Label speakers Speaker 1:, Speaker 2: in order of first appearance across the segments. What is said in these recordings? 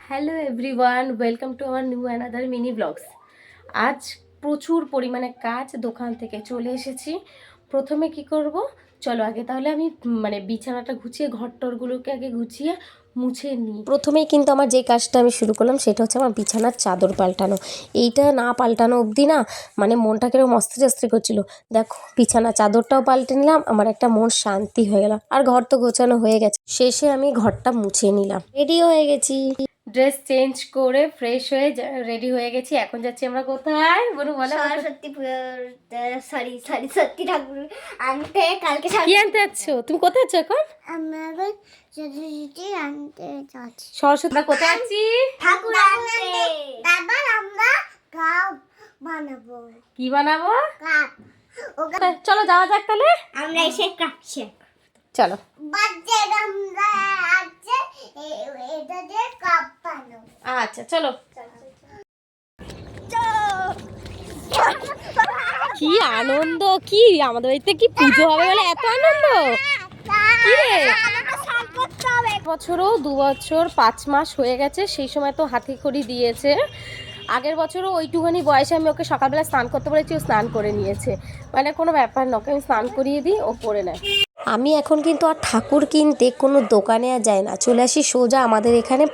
Speaker 1: Hello everyone, welcome to our new another mini blogs. আজ প্রচুর পরিমাণে কাজ, দোকান থেকে চলে এসেছি। প্রথমে কি করব, চলো আগে তাহলে আমি বিছানাটা গুছিয়ে ঘরটরগুলোকে আগে গুছিয়ে মুছে নিই। প্রথমেই কিন্তু আমার যে কাজটা আমি শুরু করলাম সেটা হচ্ছে আমার বিছানার চাদর পাল্টানো। এইটা না পাল্টানো অবধি না মনটা কিরকম অস্থির অস্থির করছিল। দেখো বিছানা চাদরটাও পাল্টে নিলাম, আমার একটা মন শান্তি হয়ে গেল। আর ঘর তো গোছানো হয়ে গেছে, শেষে আমি ঘরটা মুছে নিলাম, রেডি হয়ে গেছি। ড্রেস চেঞ্জ করে ফ্রেশ হয়ে রেডি হয়ে গেছি। এখন যাচ্ছি আমরা কোথায় বলো?
Speaker 2: সরস্বতী সরি সরি সত্যি ঠাকুর আনতে কালকে
Speaker 1: কি আনতে যাচ্ছ? তুমি কোথায় যাচ্ছ এখন?
Speaker 2: আমরা সরস্বতী আনতে যাচ্ছি।
Speaker 1: সরস্বতী কোথায় আছি?
Speaker 2: ঠাকুর আনতে। তারপর আমরা কাপ বানাবো।
Speaker 1: কি বানাবো?
Speaker 2: কাপ।
Speaker 1: চলো যাওয়া যাক তাহলে।
Speaker 2: আমরা এসে কাপছে।
Speaker 1: চলো।
Speaker 2: বাচ্চা আমরা আছে এটা দিয়ে কাপ বানাবো।
Speaker 1: আচ্ছা চলো। কি আনন্দ! কি আমাদের বাড়িতে কি পুজো হবে বলে এত আনন্দ! কি রে, বছরও 2 বছর 5 মাস হয়ে গেছে, সেই সময় তো হাতে খড়ি দিয়েছে। আগের বছরও ওইটুখানি বয়সে আমি ওকে সকালবেলা স্নান করতে বলেছি, ও স্নান করে নিয়েছে। কোনো ব্যাপার না, ওকে আমি স্নান করিয়ে দিই, ও করে নেয়। আমি এখন কিন্তু আর ঠাকুর কিনতে কোনো দোকানে আর যাই না, চলে আসি সোজা আমাদের এখানে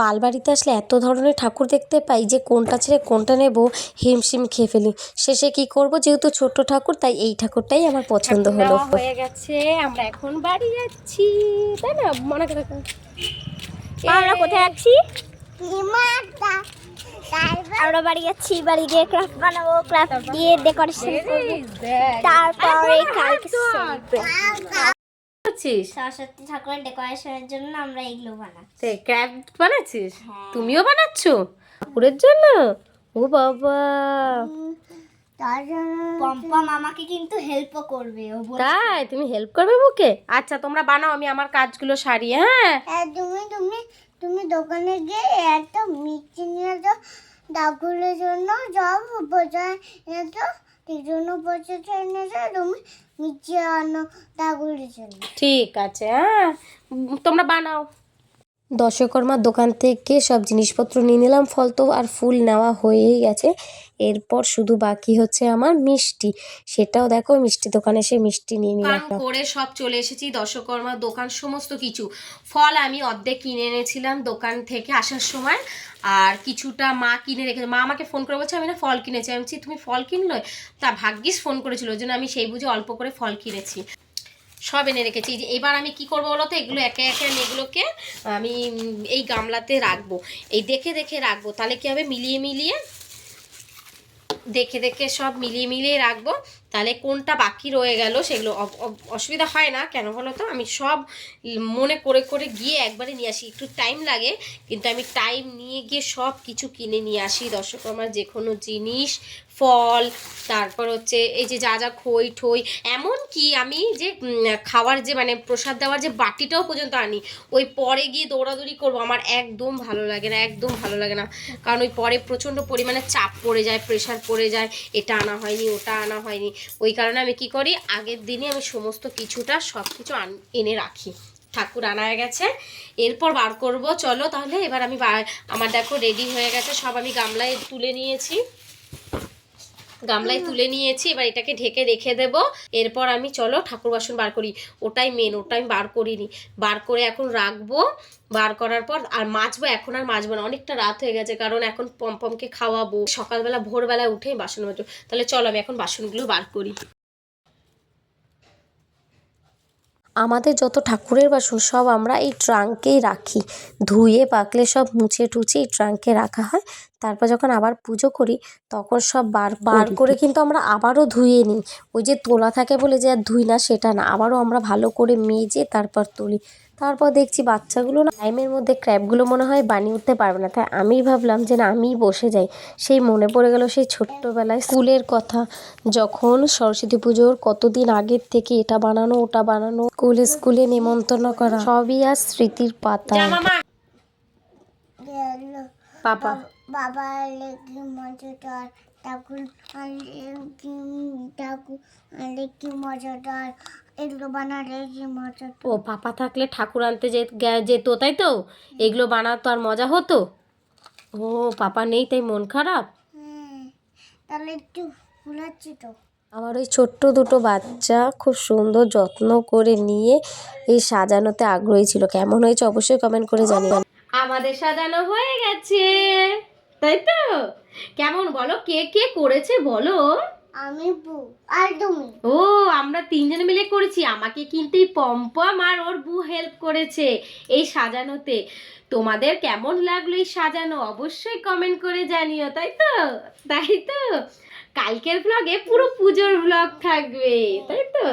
Speaker 1: পালবাড়িতে আসলে এত ধরনের ঠাকুর দেখতে পাই যে কোনটা ছেড়ে কোনটা নেব হিমশিম খেয়ে ফেলি। শেষে কি করব, যেহেতু ছোট্ট ঠাকুর তাই এই ঠাকুরটাই আমার পছন্দ হলো। হয়ে গেছে, আমরা এখন বাড়ি যাচ্ছি, তাই না? মনে করে
Speaker 2: আমরা কোথায় আছি? আমরা বাড়ি যাচ্ছি, বাড়ি গিয়ে ক্রাফট বানাবো, ক্রাফট দিয়ে ডেকোরেশন করবো। তারপরে কালকে সরস্বতী ঠাকুরের ডেকোরেশনের জন্য আমরা এগুলো বানাচ্ছি।
Speaker 1: ক্রাফট বানাচ্ছিস? তুমিও বানাচ্ছ ঠাকুরের জন্য? ও বাবা,
Speaker 2: পম্পম আমাকে কিন্তু হেল্পও করবে।
Speaker 1: তাই? তুমি হেল্প করবে ওকে? আচ্ছা তোমরা বানাও, আমি আমার কাজগুলো সারি। হ্যাঁ
Speaker 2: তুমি দোকানে গিয়ে একটা মিষ্টি নিয়ে যাও, ঠাকুরের জন্য সব বোঝায় নিয়ে যাও, জন্য বোঝাতে নিয়ে যাও, তুমি মিষ্টি আনো ঠাকুরের জন্য।
Speaker 1: ঠিক আছে, হ্যাঁ তোমরা বানাও। দশকর্মার দোকান থেকে সব জিনিসপত্র নিয়ে নিলাম, ফল তো আর ফুল নেওয়া হয়েই গেছে। এরপর শুধু বাকি হচ্ছে আমার মিষ্টি, সেটাও দেখো মিষ্টি দোকানে এসে মিষ্টি নিয়ে নিলাম। করে সব চলে এসেছি দশকর্মার দোকান, সমস্ত কিছু ফল আমি অর্ধেক কিনে এনেছিলাম দোকান থেকে আসার সময়, আর কিছুটা মা কিনে রেখেছে। মা আমাকে ফোন করে বলছে আমি না ফল কিনেছি। আমি বলছি তুমি ফল কিনলো? তা ভাগ্যিস ফোন করেছিল, ওই জন্য আমি সেই বুঝে অল্প করে ফল কিনেছি, সব এনে রেখেছি। যে এবার আমি কি করবো বলো তো, এগুলো একে একে আমি এগুলোকে আমি এই গামলাতে রাখবো, এই দেখে দেখে রাখবো, তাহলে কি হবে মিলিয়ে মিলিয়ে দেখে দেখে সব মিলিয়ে মিলিয়ে রাখবো, তাহলে কোনটা বাকি রয়ে গেল সেগুলো অসুবিধা হয় না। কেন বলো তো, আমি সব মনে করে করে গিয়ে একবারে নিয়ে আসি, একটু টাইম লাগে কিন্তু আমি টাইম নিয়ে গিয়ে সব কিছু কিনে নিয়ে আসি। দর্শকর্মার যে কোনো জিনিস, ফল, তারপর হচ্ছে এই যে যা যা খই ঠই, এমনকি আমি যে খাওয়ার যে প্রসাদ দেওয়ার যে বাটিটাও পর্যন্ত আনি। ওই পরে গিয়ে দৌড়াদৌড়ি করবো আমার একদম ভালো লাগে না, একদম ভালো লাগে না, কারণ ওই পরে প্রচণ্ড পরিমাণে চাপ পড়ে যায়, প্রেশার পড়ে যায়, এটা আনা হয়নি ওটা আনা হয়নি। ওই কারণে আমি কি করি, আগের দিনই আমি সমস্ত কিছুটা সব কিছু এনে রাখি। ঠাকুর আনা হয়ে গেছে, এরপর বার করব। চলো তাহলে এবার আমি আমার দেখো রেডি হয়ে গেছে সব, আমি গামলায় তুলে নিয়েছি, এবার এটাকে ঢেকে রেখে দেব। এরপর আমি চলো ঠাকুর বাসন বার করি, ওটাই মেন, ওটা আমি বার করিনি, বার করে এখন রাখবো। বার করার পর আর মাজবো, এখন আর মাজবো না, অনেকটা রাত হয়ে গেছে, কারণ এখন পমপমকে খাওয়াবো, সকালবেলা ভোরবেলা উঠে বাসন মাজবো। তাহলে চলো আমি এখন বাসনগুলো বার করি। আমাদের যত ঠাকুরের বাসন সব আমরা এই ট্রাঙ্কেই রাখি, ধুয়ে পাকলে সব মুছে টুছে এই ট্রাঙ্কে রাখা হয়। তারপর যখন আবার পুজো করি তখন সব বার করে কিন্তু আমরা আবারও ধুয়ে নিই। ওই যে তোলা থাকে বলে যে আর ধুই না সেটা না, আবারও আমরা ভালো করে মেজে তারপর তুলি। তারপর দেখছি বাচ্চাগুলো না টাইমের মধ্যে ক্র্যাবগুলো মনে হয় বানিয়ে উঠতে পারবে না, তাই আমি ভাবলাম যে না আমিই বসে যাই। সেই মনে পড়ে গেল সেই ছোট্টবেলায় স্কুলের কথা, যখন সরস্বতী পুজোর কতদিন আগের থেকে এটা বানানো ওটা বানানো, স্কুলে নেমন্তন্ন করা, সবই আর স্মৃতির পাতা। বাবা
Speaker 2: বাবা কি মজাদার ঠাকুর, ঠাকুর কি মজাদার, এগুলো বানালে কি মজা তো।
Speaker 1: ও পাপা থাকলে ঠাকুর আনতে যেত তাই তো, এগুলো বানাতো আর মজা হতো। ও পাপা নেই তাই মন খারাপ।
Speaker 2: হ্যাঁ, তাহলে একটু ভুলাচ্ছি তো।
Speaker 1: আমার ওই ছোট্ট দুটো বাচ্চা খুব সুন্দর যত্ন করে নিয়ে এই সাজানোতে আগ্রহী ছিল। কেমন হয়েছে অবশ্যই কমেন্ট করে জানিও। আমাদের সাজানো হয়ে গেছে তাই তো। কেমন বলো, কে কে করেছে বলো?
Speaker 2: আমি বউ আর তুমি।
Speaker 1: ও আমরা তিনজন মিলে করেছি। আমাকে কিন্তু এই পম্পম আর ওর বউ হেল্প করেছে এই সাজানোতে। তোমাদের কেমন লাগলো এই সাজানো অবশ্যই কমেন্ট করে জানিও তাই তো। তাই তো কালকের ব্লগে পুরো পুজোর ব্লগ থাকবে তাই তো।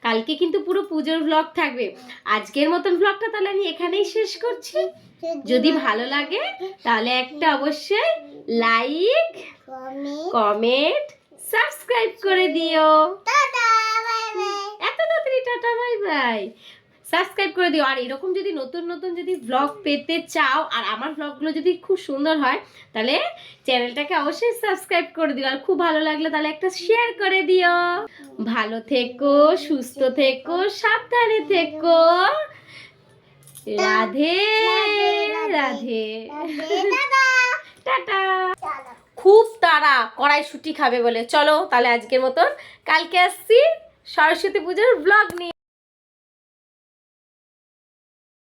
Speaker 1: কালকে কিন্তু পুরো পুজোর ব্লগ থাকবে। আজকের মতন ব্লগটা তাহলে আমি এখানেই শেষ করছি। যদি ভালো লাগে তাহলে একটা অবশ্যই লাইক, কমেন্ট, সাবস্ক্রাইব করে দিও।
Speaker 2: Tata bye bye.
Speaker 1: এত তাড়াতাড়ি টাটা বাই বাই। সাবস্ক্রাইব করে দিও। আর এরকম যদি নতুন নতুন যদি ব্লগ পেতে চাও আর আমার ব্লগগুলো যদি খুব সুন্দর হয় তাহলে চ্যানেলটাকে অবশ্যই সাবস্ক্রাইব করে দিও। আর খুব ভালো লাগলে তাহলে একটা শেয়ার করে দিও। ভালো থেকো, সুস্থ থেকো, সাবধানে থেকো। Radhe Radhe.
Speaker 2: Tata.
Speaker 1: Tata.
Speaker 2: Tata.
Speaker 1: খুব তাড়া কড়াইশুঁটি খাবে বলে। চলো তাহলে আজকের মতন কালকে আসছি সরস্বতী পুজোর ব্লগ নিয়ে।